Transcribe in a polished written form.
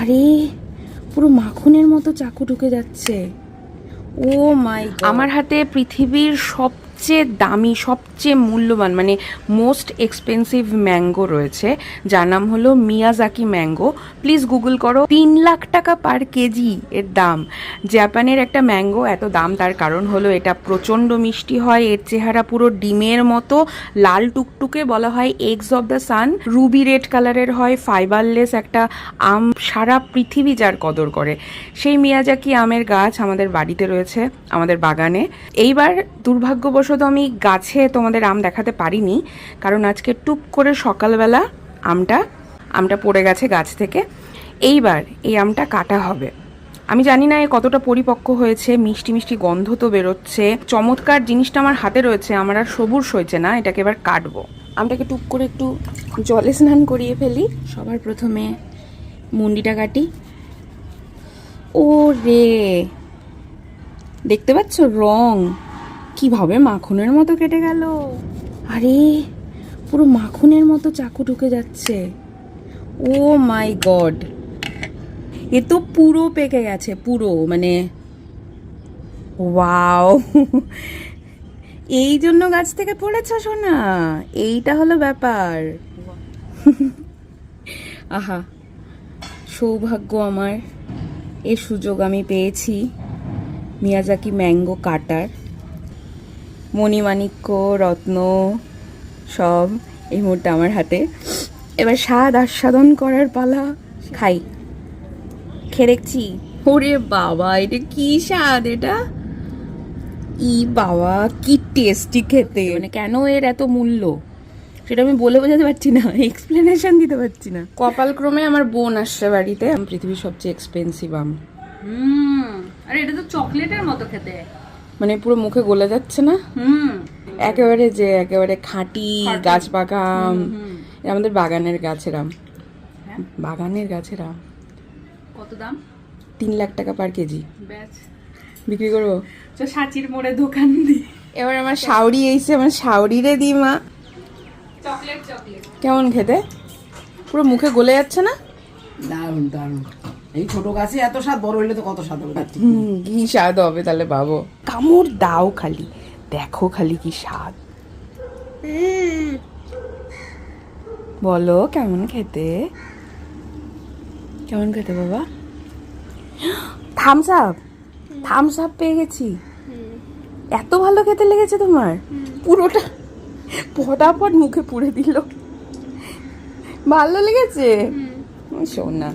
আরে পুরো মাখনের মতো চাকু ঢুকে যাচ্ছে। ও মাই গড, আমার হাতে পৃথিবীর সবচেয়ে দামি, সবচেয়ে মূল্যবান, মানে মোস্ট এক্সপেন্সিভ ম্যাঙ্গো রয়েছে, যার নাম হলো মিয়াজাকি ম্যাঙ্গো। প্লিজ গুগল করো, 3 লাখ টাকা পার কেজি এর দাম। জাপানের একটা ম্যাঙ্গো এত দাম, তার কারণ হলো এটা প্রচণ্ড মিষ্টি হয়, এর চেহারা পুরো ডিমের মতো লাল টুকটুকে, বলা হয় eggs of the sun. Ruby red কালারের হয়, ফাইবারলেস একটা আম, সারা পৃথিবী যার কদর করে। সেই মিয়াজাকি আমের গাছ আমাদের বাড়িতে রয়েছে, আমাদের বাগানে। এইবার দুর্ভাগ্যবশত আমি গাছে তোমাদের আম দেখাতে পারিনি, কারণ আজকে টুপ করে সকালবেলা আমটা পড়ে গেছে গাছ থেকে। এইবার এই আমটা কাটা হবে। আমি জানি না এ কতটা পরিপক্ক হয়েছে, মিষ্টি মিষ্টি গন্ধ তো বেরোচ্ছে। চমৎকার জিনিসটা আমার হাতে রয়েছে, আমার আর সবুর সইছে না, এটাকে এবার কাটবো। আমটাকে টুপ করে একটু জলে স্নান করিয়ে ফেলি। সবার প্রথমে মুন্ডিটা কাটি। ও রে, দেখতে পাচ্ছ রং কিভাবে মাখনের মতো কেটে গেল। আরে পুরো মাখনের মতো চাকু ঢুকে যাচ্ছে। ও মাই গড, এ তো পুরো পেকে গেছে, পুরো, মানে ওয়াও। এই জন্য গাছ থেকে পড়েছ সোনা, এইটা হলো ব্যাপার। আহা, সৌভাগ্য আমার, এ সুযোগ আমি পেয়েছি মিয়াজাকি ম্যাঙ্গো কাটার। মণিমাণিক্য, রত্ন সব এই মুহূর্তে আমার হাতে। এবার স্বাদ আস্বাদন করার পালা। খাই, খেয়ে দেখছি। ওরে বাবা, এটা কি স্বাদ, এটা ই বাবা, কি টেস্টি খেতে। মানে কেন এর এত মূল্য সেটা আমি বলে বোঝাতে পারছি না, এক্সপ্লেনেশন দিতে পারছি না। কপালক্রমে আমার বোন আসছে বাড়িতে। পৃথিবীর সবচেয়ে এক্সপেন্সিভ আম। আরে এটা তো চকলেটের মতো খেতে, মানে পুরো মুখে গলে যাচ্ছে না। একেবারে যে একেবারে খাঁটি গাছ পাকা আম। আমাদের বাগানের গাছের আম, বাগানের গাছের আম। কত দাম? 3 লাখ টাকা পার কেজি। ব্যাচ বিক্রি করবো তো সাচির মোড়ে দোকান দি। এবার আমার শাওরি এসে, আমার শাওরিরে দি মা। চকলেট চকলেট কেমন খেতে? পুরো মুখে গলে যাচ্ছে না? দারুণ দারুণ। এই ছোট গাছে এত স্বাদ, বড় হইলে তো কত স্বাদ হবে। কি স্বাদ হবে তাহলে বাবু। কামড় দাও খালি, দেখো খালি কি স্বাদ। বলো কেমন খেতে, কেমন খেতে বাবা? থামস আপ, থামস আপ পেয়ে গেছি। এত ভালো খেতে লেগেছে তোমার? পুরোটা ফটাফট মুখে পুড়ে দিল। ভালো লেগেছে? শোন না,